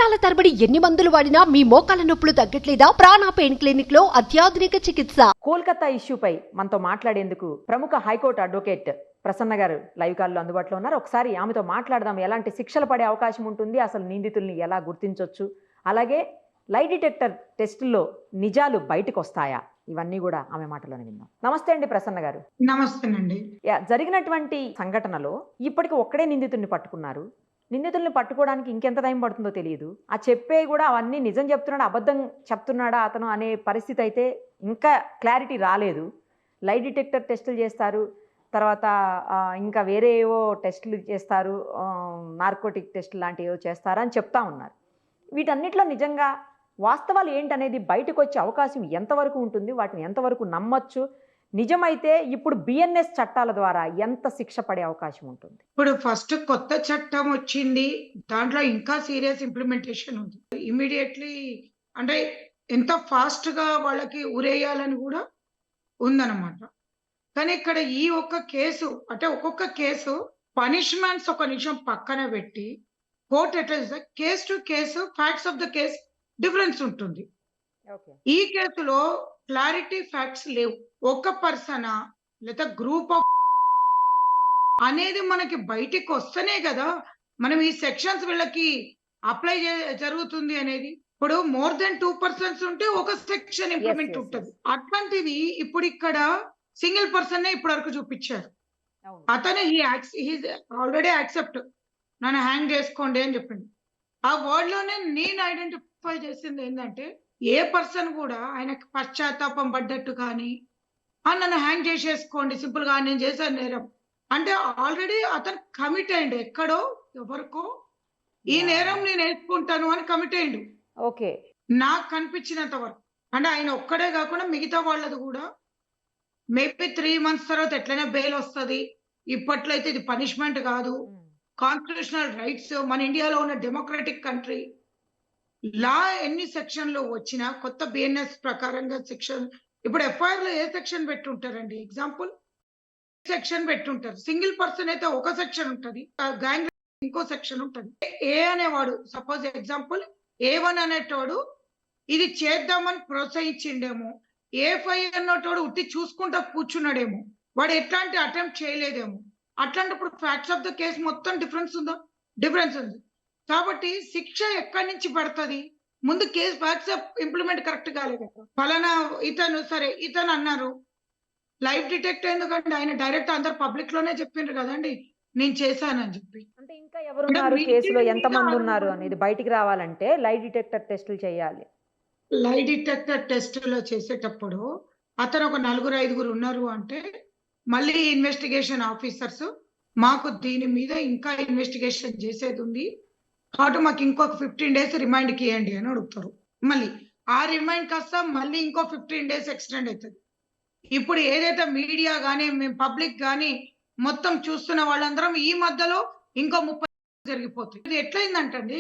సంవత్సరాల తరబడి ఎన్ని మందులు వాడినా మీ మోకాల నొప్పులు తగ్గట్లేదా? ప్రాణ పెయిన్ క్లినిక్ లో అత్యాధునిక చికిత్స. కోల్కతా ఇష్యూపై మనతో మాట్లాడేందుకు ప్రముఖ హైకోర్టు అడ్వకేట్ ప్రసన్న గారు లైవ్ కాల్లో అందుబాటులో ఉన్నారు. ఒకసారి ఆమెతో మాట్లాడదాం. ఎలాంటి శిక్షలు పడే అవకాశం ఉంటుంది, అసలు నిందితుల్ని ఎలా గుర్తించవచ్చు, అలాగే లై డిటెక్టర్ టెస్టుల్లో నిజాలు బయటకు వస్తాయా, ఇవన్నీ కూడా ఆమె మాటలోనే విందాం. నమస్తే అండి ప్రసన్న గారు. నమస్తేనండి. జరిగినటువంటి సంఘటనలో ఇప్పటికి ఒక్కడే నిందితుడిని పట్టుకున్నారు. నిందితుల్ని పట్టుకోవడానికి ఇంకెంత టైం పడుతుందో తెలియదు. ఆ చెప్పే కూడా అవన్నీ నిజం చెప్తున్నాడా అబద్ధం చెప్తున్నాడా అతను అనే పరిస్థితి అయితే ఇంకా క్లారిటీ రాలేదు. లై డిటెక్టర్ టెస్టులు చేస్తారు, తర్వాత ఇంకా వేరే ఏవో టెస్టులు చేస్తారు, నార్కోటిక్ టెస్టులు లాంటివి ఏవో చేస్తారా అని చెప్తా ఉన్నారు. వీటన్నిటిలో నిజంగా వాస్తవాలు ఏంటనేది బయటకు వచ్చే అవకాశం ఎంతవరకు ఉంటుంది, వాటిని ఎంతవరకు నమ్మచ్చు, నిజమైతే ఇప్పుడు బిఎన్ఎస్ చట్టాల ద్వారా ఎంత శిక్ష పడే అవకాశం ఉంటుంది? ఇప్పుడు ఫస్ట్ కొత్త చట్టం వచ్చింది, దాంట్లో ఇంకా సీరియస్ ఇంప్లిమెంటేషన్ ఉంది. ఇమీడియట్లీ అంటే ఎంత ఫాస్ట్ గా వాళ్ళకి ఉరేయాలని కూడా ఉందన్నమాట. కానీ ఇక్కడ ఈ ఒక్క కేసు అంటే ఒక్కొక్క కేసు పనిష్మెంట్స్ ఒక నిమిషం పక్కన పెట్టి కోర్టు ఎట్లా చేస్తే case to case facts of the case difference ఉంటుంది. ఈ కేసులో క్లారిటీ ఫ్యాక్ట్స్ లేవు. ఒక పర్సనా లేదా గ్రూప్ ఆఫ్ అనేది మనకి బయటికి వస్తేనే కదా మనం ఈ సెక్షన్స్ వీళ్ళకి అప్లై జరుగుతుంది అనేది. ఇప్పుడు మోర్ దెన్ 2% ఉంటే ఒక సెక్షన్ ఇంప్లిమెంట్ ఉంటుంది. అట్లాంటిది ఇప్పుడు ఇక్కడ సింగిల్ పర్సన్ ఇప్పటి వరకు చూపించారు. అతను ఆల్రెడీ యాక్సెప్ట్, నన్ను హ్యాంగ్ చేసుకోండి అని చెప్పింది. ఆ వర్డ్ లోనే నేను ఐడెంటిఫై చేసింది ఏంటంటే ఏ పర్సన్ కూడా ఆయనకి పశ్చాత్తాపం పడ్డట్టు కానీ నన్ను హ్యాంగ్ చేసేసుకోండి సింపుల్ గా నేను చేశాను నేరం అంటే ఆల్రెడీ అతను కమిట్ అయ్యిండు. ఎక్కడో ఎవరికో ఈ నేరం నేను వేసుకుంటాను అని కమిట్ అయ్యిండు. ఓకే, నాకు కనిపించినంత వరకు అంటే ఆయన ఒక్కడే కాకుండా మిగతా వాళ్ళది కూడా మేబీ 3 months తర్వాత ఎట్లయినా బెయిల్ వస్తుంది. ఇప్పట్లో అయితే ఇది పనిష్మెంట్ కాదు, కాన్స్టిట్యూషనల్ రైట్స్. మన ఇండియాలో ఉన్న డెమోక్రటిక్ కంట్రీ లా ఎన్ని సెక్షన్లు వచ్చినా కొత్త బిఎన్ఎస్ ప్రకారంగా సెక్షన్ ఇప్పుడు ఎఫ్ఐఆర్ లో ఏ సెక్షన్ పెట్టుంటారండి? ఎగ్జాంపుల్ సెక్షన్ పెట్టుంటారు. సింగిల్ పర్సన్ అయితే ఒక సెక్షన్ ఉంటుంది, గ్యాంగ్ ఇంకో సెక్షన్ ఉంటుంది. ఏ అనేవాడు సపోజ్ ఎగ్జాంపుల్ A1 అనేటోడు ఇది చేద్దామని ప్రోత్సహించిండేమో, A5 అన్నటోడు ఉట్టి చూసుకుంటా కూర్చున్నాడేమో, వాడు ఎట్లాంటి అటెంప్ట్ చేయలేదేమో. అట్లాంటప్పుడు ఫ్యాక్ట్స్ ఆఫ్ ద కేసు మొత్తం డిఫరెన్స్ ఉంది. కాబట్టి శిక్ష ఎక్కడి నుంచి పడుతుంది? ముందు కేసు ఫ్యాక్ట్స్ ఇంప్లిమెంట్ కరెక్ట్ కాలేదు. ఫలానా ఇతను అన్నారు లైవ్ డిటెక్ట్ ఎందుకంటే ఆయన డైరెక్ట్ అందరు పబ్లిక్ లోనే చెప్పిండ్రు కదండి నేను చేశానని చెప్పి. అంటే ఇంకా ఎవరున్నారు కేసులో, ఎంత మంది ఉన్నారు అనేది బయటికి రావాలంటే లై డిటెక్టర్ టెస్టులు చేయాలి. లై డిటెక్టర్ టెస్టులో చేసేటప్పుడు అతను ఒక 4-5 ఉన్నారు అంటే మళ్ళీ ఇన్వెస్టిగేషన్ ఆఫీసర్స్ మాకు దీని మీద ఇంకా ఇన్వెస్టిగేషన్ చేసేది ఉంది కాబట్టి మాకు ఇంకొక 15 days రిమైండ్కి ఇవ్వండి అని అడుగుతారు. మళ్ళీ ఆ రిమైండ్ కాస్త మళ్ళీ ఇంకో 15 days ఎక్స్టెండ్ అవుతుంది. ఇప్పుడు ఏదైతే మీడియా కానీ మేము పబ్లిక్ కానీ మొత్తం చూస్తున్న వాళ్ళందరం ఈ మధ్యలో ఇంకో 30 జరిగిపోతుంది. ఇది ఎట్లయిందంటండి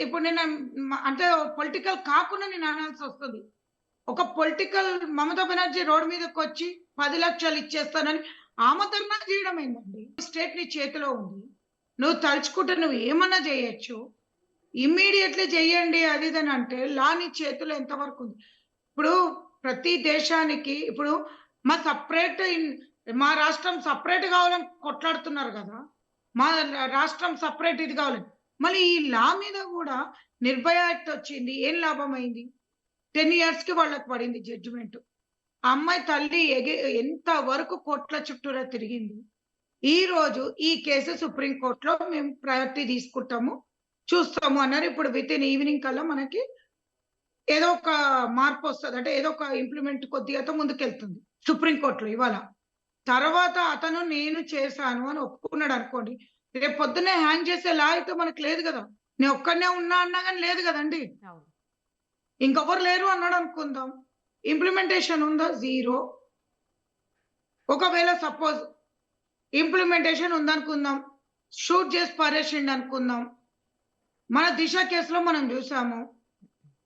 ఇప్పుడు నేను అంటే పొలిటికల్ కాకుండా నేను అనాల్సి వస్తుంది. ఒక పొలిటికల్ మమతా బెనర్జీ రోడ్ మీదకి వచ్చి 10 లక్షలు ఇచ్చేస్తానని ఆమోదన చేయడం ఏంటండి? స్టేట్ నీ చేతిలో ఉంది, నువ్వు తలుచుకుంటే నువ్వు ఏమన్నా చేయొచ్చు, ఇమ్మీడియట్లీ చెయ్యండి అది ఇది అంటే లా నీ చేతిలో ఎంతవరకు ఉంది? ఇప్పుడు ప్రతి దేశానికి ఇప్పుడు మా రాష్ట్రం సపరేట్ కావాలని కొట్లాడుతున్నారు కదా, మా రాష్ట్రం సపరేట్ ఇది కావాలని. మళ్ళీ ఈ లా మీద కూడా నిర్భయ యాక్ట్ వచ్చింది, ఏం లాభం అయింది? 10 years కి వాళ్ళకి పడింది జడ్జిమెంట్. ఆ అమ్మాయి తల్లి ఎంత వరకు కోర్టుల చుట్టూరా తిరిగింది. ఈ రోజు ఈ కేసు సుప్రీంకోర్టులో మేము ప్రయారిటీ తీసుకుంటాము చూస్తాము అన్నారు. ఇప్పుడు విత్ ఇన్ ఈవినింగ్ కల్లా మనకి ఏదో ఒక మార్పు వస్తుంది, అంటే ఏదో ఒక ఇంప్లిమెంట్ కొద్దిగా ముందుకెళ్తుంది సుప్రీంకోర్టులో ఇవాళ. తర్వాత అతను నేను చేశాను అని ఒప్పుకున్నాడు అనుకోండి, రేపు పొద్దున్నే హ్యాంగ్ చేసే లా అయితే మనకు లేదు కదా. నేను ఒక్కనే ఉన్నా అన్నా కానీ లేదు కదండి, ఇంకొకరు లేరు అన్నాడు అనుకుందాం, ఇంప్లిమెంటేషన్ ఉందా? 0. ఒకవేళ సపోజ్ ఇంప్లిమెంటేషన్ ఉందనుకుందాం, షూట్ చేసి పారేసిండు అనుకుందాం. మన దిశ కేసులో మనం చూసాము,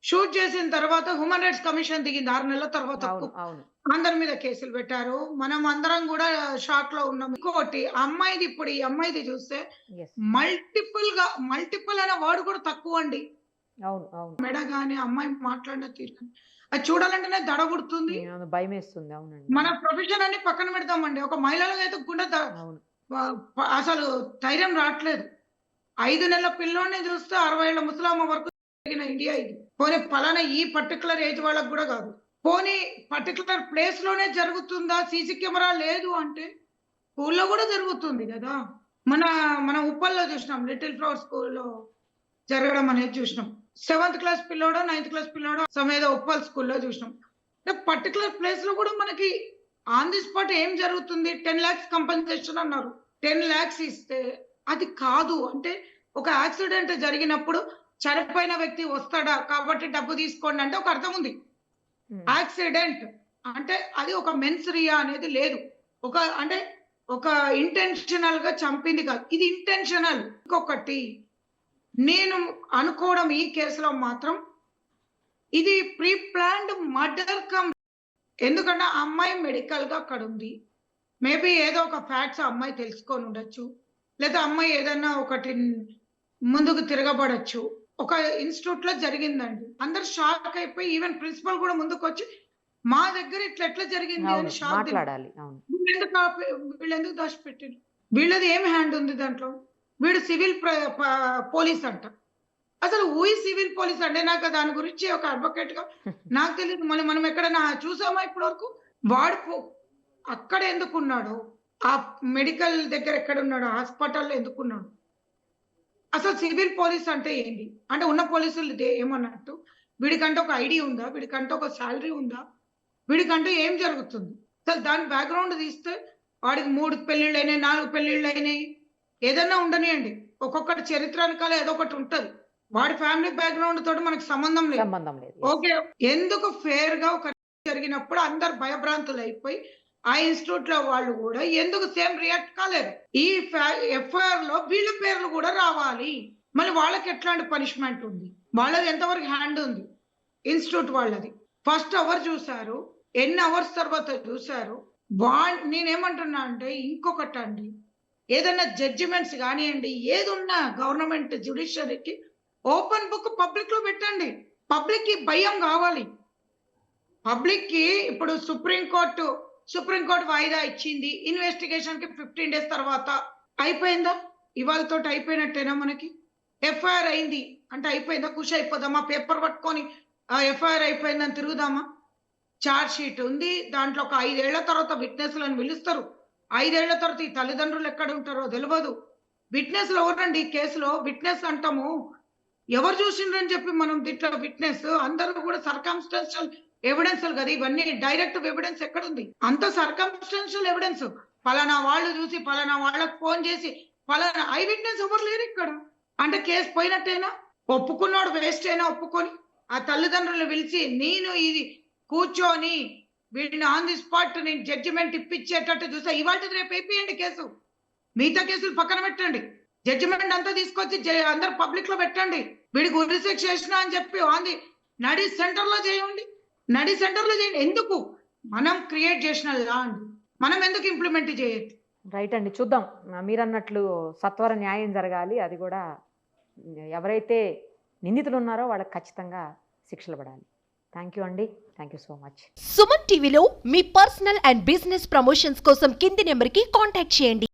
షూట్ చేసిన తర్వాత హ్యూమన్ రైట్స్ కమిషన్ దిగింది 6 నెలల తర్వాత. అవును అవును అందరి మీద కేసులు పెట్టారు. మనం అందరం కూడా షాక్ లో ఉన్నాం. ఇంకోటి అమ్మాయిది, ఇప్పుడు ఈ అమ్మాయిది చూస్తే ఎస్ మల్టిపుల్ అనే వర్డ్ కూడా తక్కువ అండి. అవును అవును మెడ గాని అమ్మాయి మాట్లాడిన తీరు గాని అది చూడాలంటేనే దడ పుడుతుంది. భయం వేస్తుంది. అవునండి. మన ప్రొఫెషన్ అన్ని పక్కన పెడతామండి. ఒక మహిళలకు అయితే గుండె అవును అసలు ధైర్యం రావట్లేదు. 5 నెలల పిల్లోడిని చూస్తే 60 ఏళ్ల ముసలామ్మ వరకు జరిగిన ఇండియా ఇది. పోనీ పలానా ఈ పర్టికులర్ ఏజ్ వాళ్ళకు కూడా కాదు. పోనీ పర్టికులర్ ప్లేస్ లోనే జరుగుతుందా? సీసీ కెమెరా లేదు అంటే స్కూల్లో కూడా జరుగుతుంది కదా. మన మన ఉప్పల్లో చూసినాం, లిటిల్ ఫ్లవర్ స్కూల్లో జరగడం అనేది చూసినాం. 7th క్లాస్ పిల్లోడో 9th క్లాస్ పిల్లోడో సమేత ఉప్పల్ స్కూల్లో చూసినాం. అంటే పర్టికులర్ ప్లేస్ లో కూడా మనకి ఆన్ ది స్పాట్ ఏం జరుగుతుంది? 10 lakhs కంపెన్సేషన్ అన్నారు. 10 lakhs ఇస్తే అది కాదు అంటే ఒక యాక్సిడెంట్ జరిగినప్పుడు చనిపోయిన వ్యక్తి వస్తాడా కాబట్టి డబ్బు తీసుకోండి అంటే ఒక అర్థం ఉంది. యాక్సిడెంట్ అంటే అది ఒక మెన్సరియా అనేది లేదు. ఒక ఇంటెన్షనల్ గా చంపింది కాదు, ఇది ఇంటెన్షనల్. ఇంకొకటి నేను అనుకోవడం ఈ కేసులో మాత్రం ఇది ప్రీ ప్లాన్డ్ మర్డర్ కమ్. ఎందుకంటే ఆ అమ్మాయి మెడికల్ గా అక్కడ ఉంది. మేబీ ఏదో ఒక ఫ్యాక్ట్స్ అమ్మాయి తెలుసుకొని ఉండొచ్చు, లేదా అమ్మాయి ఏదన్నా ఒకటి ముందుకు తిరగబడచ్చు. ఒక ఇన్స్టిట్యూట్ లో జరిగిందండి. అందరు షాక్ అయిపోయి ఈవెన్ ప్రిన్సిపల్ కూడా ముందుకు వచ్చి మా దగ్గర ఎట్లా జరిగింది అని షాక్. మాట్లాడాలి. అవును వీళ్ళు ఎందుకు దాచిపెట్టారు? వీళ్ళది ఏం హ్యాండ్ ఉంది దాంట్లో? వీడు సివిల్ పోలీస్ అంట. అసలు ఊయి సివిల్ పోలీస్ అంటే నాకు దాని గురించి ఒక అడ్వకేట్ గా నాకు తెలియదు. మనం ఎక్కడైనా చూసామా ఇప్పటి వరకు? వాడు అక్కడ ఎందుకున్నాడు? ఆ మెడికల్ దగ్గర ఎక్కడ ఉన్నాడు? హాస్పిటల్లో ఎందుకున్నాడు? అసలు సివిల్ పోలీస్ అంటే ఏంటి? అంటే ఉన్న పోలీసులు ఏమన్నట్టు? వీడికంటే ఒక ఐడి ఉందా? వీడికంటే ఒక శాలరీ ఉందా? వీడికంటే ఏం జరుగుతుంది? అసలు దాని బ్యాక్గ్రౌండ్ తీస్తే వాడికి 3 పెళ్లిళ్ళు అయినాయి, 4 పెళ్లిళ్ళు అయినాయి, ఏదైనా ఉండనియండి. ఒక్కొక్కటి చరిత్ర వెనకాల ఏదో ఒకటి ఉంటది. వాడి ఫ్యామిలీ బ్యాక్గ్రౌండ్ తోటి మనకు సంబంధం లేదు. ఓకే, ఎందుకు ఫేర్ గా ఒక జరిగినప్పుడు అందరు భయభ్రాంతులు అయిపోయి ఆ ఇన్స్టిట్యూట్ లో వాళ్ళు కూడా ఎందుకు సేమ్ రియాక్ట్ కాలేదు? ఈ ఎఫ్ఐఆర్ లో వీళ్ళ పేర్లు కూడా రావాలి. మళ్ళీ వాళ్ళకి ఎట్లాంటి పనిష్మెంట్ ఉంది? వాళ్ళది ఎంతవరకు హ్యాండ్ ఉంది? ఇన్స్టిట్యూట్ వాళ్ళది ఫస్ట్ అవర్ చూసారు, ఎన్ని అవర్స్ తర్వాత చూసారు? నేనేమంటున్నా అంటే ఇంకొకటి అండి, ఏదైనా జడ్జిమెంట్స్ కానివ్వండి, ఏది ఉన్నా గవర్నమెంట్ జ్యుడిషియరీకి ఓపెన్ బుక్ పబ్లిక్ లో పెట్టండి. పబ్లిక్ కి భయం కావాలి. పబ్లిక్ కి ఇప్పుడు సుప్రీంకోర్టు వాయిదా ఇచ్చింది. ఇన్వెస్టిగేషన్ కి 15 days తర్వాత అయిపోయిందా? ఇవాళతో అయిపోయినట్టేనా? మనకి ఎఫ్ఐఆర్ అయింది అంటే అయిపోయిందా? ఖుషి అయిపోదామా? పేపర్ పట్టుకొని ఎఫ్ఐఆర్ అయిపోయిందని తిరుగుదామా? చార్జ్ షీట్ ఉంది, దాంట్లో ఒక 5 ఏళ్ల తర్వాత విట్నెస్లను పిలుస్తారు. 5 ఏళ్ల తర్వాత ఈ తల్లిదండ్రులు ఎక్కడ ఉంటారో తెలియదు. విట్నెస్లు ఎవరండి? ఈ కేసులో విట్నెస్ అంటాము, ఎవరు చూసిండ్రని చెప్పి మనం దీంట్లో విట్నెస్ అందరూ కూడా సర్కమ్స్టాన్షియల్ ఎవిడెన్స్ కదా. ఇవన్నీ డైరెక్ట్ ఎవిడెన్స్ ఎక్కడుంది? అంత సర్కమ్స్టాన్షియల్ ఎవిడెన్స్. పలానా వాళ్ళు చూసి పలానా వాళ్ళకి ఫోన్ చేసి పలానా ఐ విట్నెస్ ఎవరు లేరు ఇక్కడ. అంటే కేసు పోయినట్టేనా? ఒప్పుకున్నాడు వేస్ట్ అయినా ఒప్పుకొని ఆ తల్లిదండ్రులు పిలిచి నేను ఇది కూర్చొని వీటిని ఆన్ ది స్పాట్ నేను జడ్జిమెంట్ ఇప్పించేటట్టు చూసా. ఇవాళ రేపు అయిపోయండి కేసు. మిగతా కేసులు పక్కన పెట్టండి, జడ్జిమెంట్ అంతా తీసుకొచ్చి అందరు పబ్లిక్ లో పెట్టండి. వీడికి ఉరి శిక్ష చేసిన అని చెప్పి ఆన్ ది నడి సెంటర్ లో చేయండి. ఎందుకు? మనం క్రియేట్ చేసిన లా అండి, మనం ఎందుకు ఇంప్లిమెంట్ చేయొద్దు? రైట్ అండి, చూద్దాం. మీరు అన్నట్లు సత్వర న్యాయం జరగాలి. అది కూడా ఎవరైతే నిందితులు ఉన్నారో వాళ్ళకి ఖచ్చితంగా శిక్షలు పడాలి. థ్యాంక్ యూ అండి, thank you so much. Suman టీవీలో మీ పర్సనల్ అండ్ బిజినెస్ ప్రమోషన్స్ కోసం కింది నెంబర్కి కాంటాక్ట్ చేయండి.